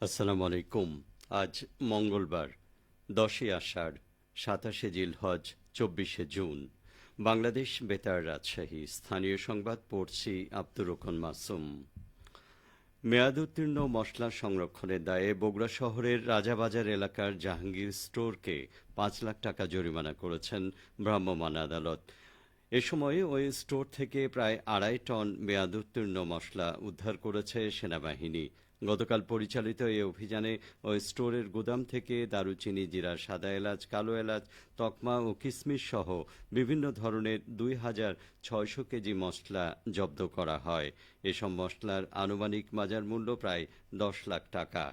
আসসালামু আলাইকুম। আজ মঙ্গলবার ১০ই আষাঢ়, ২৭শে জিলহজ, ২৪শে জুন। বাংলাদেশ বেতার, রাজশাহী। স্থানীয় সংবাদ পড়ছি আব্দুর রহমান মাসুম। মেয়াদোত্তীর্ণ মশলা সংরক্ষণের দায়ে বগুড়া শহরের রাজাবাজার এলাকার জাহাঙ্গীর স্টোরকে ৫ লাখ টাকা জরিমানা করেছেন ভ্রাম্যমাণ আদালত। এ সময় ওই স্টোর থেকে প্রায় ২.৫ টন মেয়াদোত্তীর্ণ মশলা উদ্ধার করেছে সেনাবাহিনী। গতকাল পরিচালিত এই অভিযানে ওই স্টোরের গুদাম থেকে দারুচিনি, জিরা, সাদা এলাচ, কালো এলাচ, তকমা ও কিশমিশ সহ বিভিন্ন ধরনের ২,৬০০ কেজি মশলা জব্দ করা হয়। এসব মশলার আনুমানিক বাজার মূল্য প্রায় ১০ লাখ টাকা।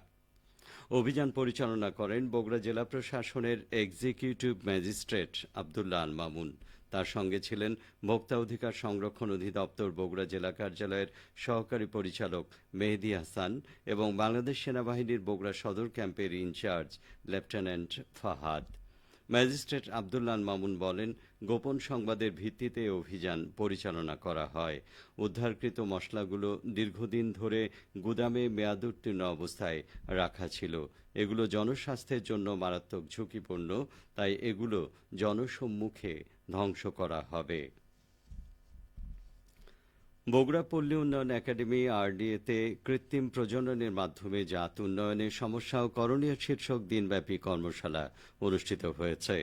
অভিযান পরিচালনা করেন বগুড়া জেলা প্রশাসনের এক্সিকিউটিভ ম্যাজিস্ট্রেট আব্দুল্লাহ আল মামুন। তার সঙ্গে ছিলেন ভোক্তা অধিকার সংরক্ষণ অধিদপ্তর বগুড়া জেলা কার্যালয়ের সহকারী পরিচালক মেহেদী হাসান এবং বাংলাদেশ সেনাবাহিনীর বগুড়া সদর ক্যাম্পের incharge lieutenant Fahad. Magistrate Abdullah Al Mamun বলেন, গোপন সংবাদের ভিত্তিতে অভিযান পরিচালনা করা হয়। উদ্ধারকৃত মশলাগুলো দীর্ঘদিন ধরে গুদামে মেয়াদোত্তীর্ণ অবস্থায় রাখা ছিল। এগুলো জনস্বাস্থ্যের জন্য মারাত্মক ঝুঁকিপূর্ণ, তাই এগুলো জনসম্মুখে ধ্বংস করা হবে। বগুড়া পল্লী উন্নয়ন একাডেমি আরডিএতে কৃত্রিম প্রজননের মাধ্যমে জাত উন্নয়নের সমস্যা ও করণীয় শীর্ষক দিনব্যাপী কর্মশালা অনুষ্ঠিত হয়েছে।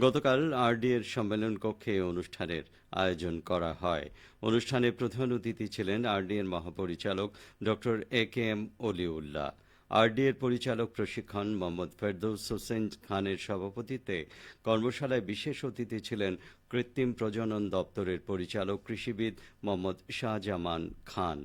গতকাল আরডিএর সম্মেলন কক্ষে অনুষ্ঠানের আয়োজন করা হয়। অনুষ্ঠানে প্রধান অতিথি ছিলেন আরডিএর মহাপরিচালক ডক্টর এ.কে.এম. অলিউল্লাহ। আরডিএর পরিচালক প্রশিক্ষণ মোহাম্মদ ফেরদৌস হোসেন খানের সভাপতিত্বে কর্মশালায় বিশেষ অতিথি ছিলেন কৃত্রিম প্রজনন দপ্তরের পরিচালক কৃষিবিদ মোহাম্মদ শাহজামান খান।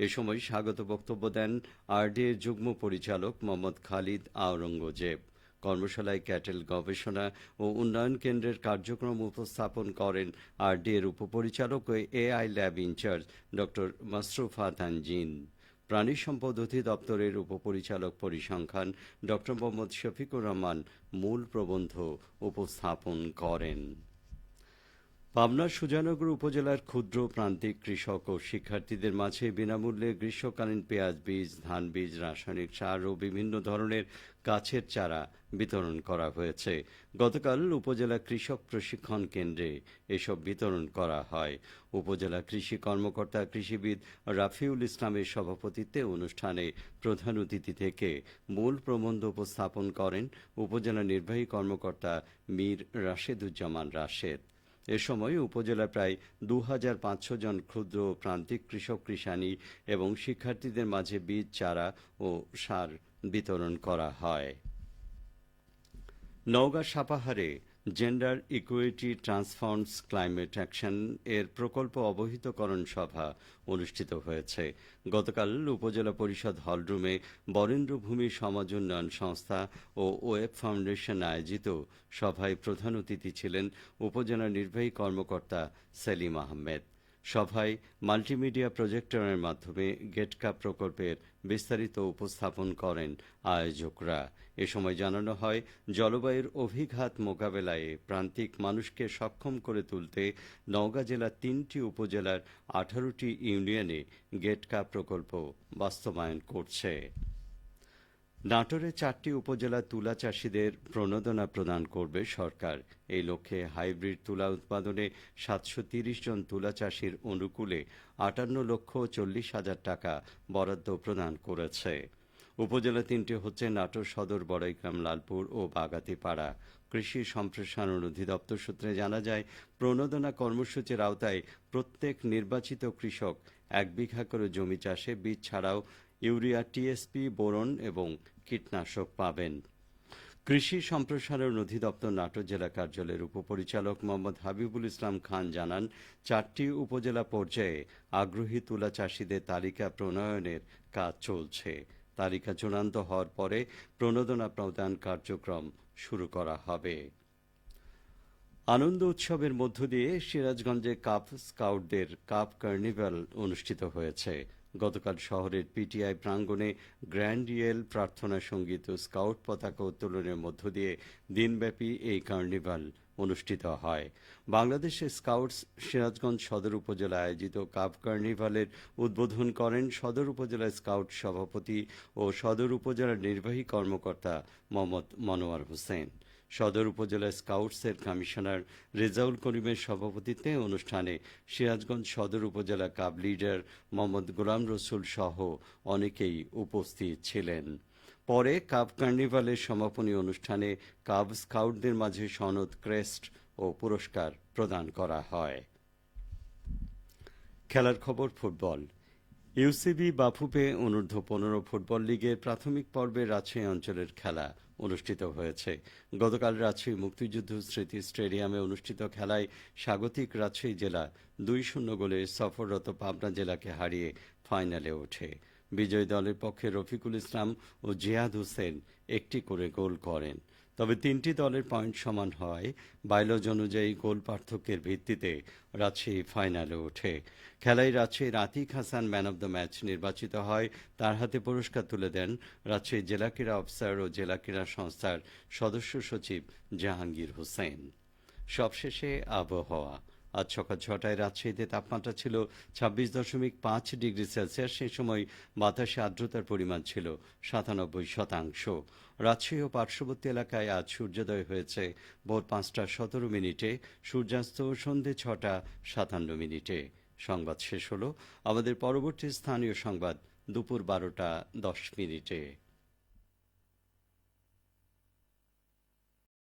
এ সময় স্বাগত বক্তব্য দেন আরডিএর যুগ্ম পরিচালক মোহাম্মদ খালিদ আওরঙ্গজেব। কর্মশালায় ক্যাটেল গবেষণা ও উন্নয়ন কেন্দ্রের কার্যক্রম উপস্থাপন করেন আরডিএর উপপরিচালক ও AI lab incharge doctor Masrufa Tanjin. প্রাণী সম্পদ অধিদপ্তরের উপপরিচালক পরিসংখ্যান ডক্টর মোহাম্মদ শফিকুর রহমান মূল প্রবন্ধ উপস্থাপন করেন। পাবনার সুজানগর উপজেলার ক্ষুদ্র প্রান্তিক কৃষক ও শিক্ষার্থীদের মাঝে বিনামূল্যে গ্রীষ্মকালীন পেঁয়াজ বীজ, ধান বীজ, রাসায়নিক সার ও বিভিন্ন ধরনের গাছের চারা বিতরণ করা হয়েছে। গতকাল উপজেলা কৃষক প্রশিক্ষণ কেন্দ্রে এসব বিতরণ করা হয়। উপজেলা কৃষি কর্মকর্তা কৃষিবিদ রাফিউল ইসলামের সভাপতিত্বে অনুষ্ঠানে প্রধান অতিথি থেকে মূল প্রবন্ধ উপস্থাপন করেন উপজেলা নির্বাহী কর্মকর্তা মীর রাশেদুজ্জামান রাশেদ। এ সময় উপজেলায় প্রায় ২,৫০০ জন ক্ষুদ্র প্রান্তিক কৃষক, কৃষানী এবং শিক্ষার্থীদের মাঝে বীজ, চারা ও সার বিতরণ করা হয়। নওগাঁ সাপাহারে gender equity transforms climate action এর প্রকল্প অবহিতকরণ সভা অনুষ্ঠিত হয়েছে। গতকাল উপজেলা পরিষদ হলরুমে বরেন্দ্রভূমি সমাজ উন্নয়ন সংস্থা ও ওয়েব ফাউন্ডেশন আয়োজিত সভায় প্রধান অতিথি ছিলেন উপজেলা নির্বাহী কর্মকর্তা সেলিম আহমেদ। সভায় মাল্টিমিডিয়া প্রজেক্টরের মাধ্যমে গেটকা প্রকল্পের বিস্তারিত উপস্থাপন করেন আয়োজকরা। এ সময় জানানো হয়, জলবায়ুর অভিঘাত মোকাবেলায় প্রান্তিক মানুষকে সক্ষম করে তুলতে নওগাঁ জেলার ৩টি উপজেলার ১৮টি ইউনিয়নে গেটকা প্রকল্প বাস্তবায়ন করছে। নাটোরে 4টি উপজেলা তুলা চাষিদের প্রণোদনা প্রদান করবে সরকার। এই লক্ষ্যে হাইব্রিড তুলা উৎপাদনে ৭৩০ জন তুলা চাষির অনুকূলে ৫৮,৪০,০০০ টাকা বরাদ্দ প্রদান করেছে। উপজেলা 3টি হচ্ছে নাটোর সদর, বড়াইগ্রাম, লালপুর ও বাগাতিপাড়া। কৃষি সম্প্রসারণ অধিদপ্তর সূত্রে জানা যায়, প্রণোদনা কর্মসূচির আওতায় প্রত্যেক নির্বাচিত কৃষক 1 বিঘা করে জমি চাষে বীজ ছাড়াও ইউরিয়া, টিএসপি, বোরন এবং কীটনাশক পাবেন। কৃষি সম্প্রসারণ অধিদপ্তর নাটোর জেলা কার্যালয়ের উপপরিচালক মোহাম্মদ হাবিবুল ইসলাম খান জানান, 4টি উপজেলা পর্যায়ে আগ্রহী তুলা চাষিদের তালিকা প্রণয়নের কাজ চলছে। তালিকা চূড়ান্ত হওয়ার পরে প্রণোদনা প্রদান কার্যক্রম শুরু করা হবে। আনন্দ উৎসবের মধ্য দিয়ে সিরাজগঞ্জে কাপ স্কাউটদের কাপ কার্নিভাল অনুষ্ঠিত হয়েছে। গতকাল শহরের পিটিআই প্রাঙ্গণে গ্র্যান্ড ইয়েল, প্রার্থনা সঙ্গীত ও স্কাউট পতাকা উত্তোলনের মধ্য দিয়ে দিনব্যাপী এই কার্নিভাল অনুষ্ঠিত হয়। বাংলাদেশ স্কাউটস সিরাজগঞ্জ সদর উপজেলায় আয়োজিত কাপ কার্নিভালের উদ্বোধন করেন সদর উপজেলা স্কাউট সভাপতি ও সদর উপজেলার নির্বাহী কর্মকর্তা মোহাম্মদ মনোয়ার হোসেন। সদর উপজেলা স্কাউটসের কমিশনার রেজাউল করিমের সভাপতিত্বে অনুষ্ঠানে সিরাজগঞ্জ সদর উপজেলা কাব লিডার মোহাম্মদ গোলাম রসুল সহ অনেকেই উপস্থিত ছিলেন। পরে কাব কার্নিভালের সমাপনী অনুষ্ঠানে কাব স্কাউটদের মাঝে সনদ, ক্রেস্ট ও পুরস্কার প্রদান করা হয়। খেলার খবর ফুটবল। ইউসিবি বাফুফে অনূর্ধ্ব 15 ফুটবল লিগের প্রাথমিক পর্বে রাজশাহী অঞ্চলের খেলা অনুষ্ঠিত হয়েছে। গতকাল রাজশাহী মুক্তিযুদ্ধ স্মৃতি স্টেডিয়ামে অনুষ্ঠিত খেলায় স্বাগতিক রাজশাহী জেলা 2-0 গোলে সফররত পাবনা জেলাকে হারিয়ে ফাইনালে ওঠে। বিজয়ী দলের পক্ষে রফিকুল ইসলাম ও জিয়াদ হোসেন একটি করে গোল করেন। তবে তিনটি দলের পয়েন্ট সমান হয় বাইলজ অনুযায়ী গোল পার্থক্যের ভিত্তিতে রাজশাহী ফাইনালে ওঠে। খেলায় রাজশাহীর Atik Hasan man of the match নির্বাচিত হয়। তার হাতে পুরস্কার তুলে দেন রাজশাহী জেলা ক্রীড়া অফিসার ও জেলা ক্রীড়া সংস্থার সদস্য সচিব জাহাঙ্গীর হোসেন। সবশেষে আবহাওয়া। আজ সকাল 6টায় রাজশাহীতে তাপমাত্রা ছিল 26.5 ডিগ্রি সেলসিয়াস। সেই সময় বাতাসে আর্দ্রতার পরিমাণ ছিল 97%। রাজশাহী ও পার্শ্ববর্তী এলাকায় আজ সূর্যোদয় হয়েছে ভোর 5টা 17 মিনিটে, সূর্যাস্ত সন্ধে 6টা 57 মিনিটে। সংবাদ শেষ হলো। আমাদের পরবর্তী স্থানীয় সংবাদ দুপুর 12টা 10 মিনিটে।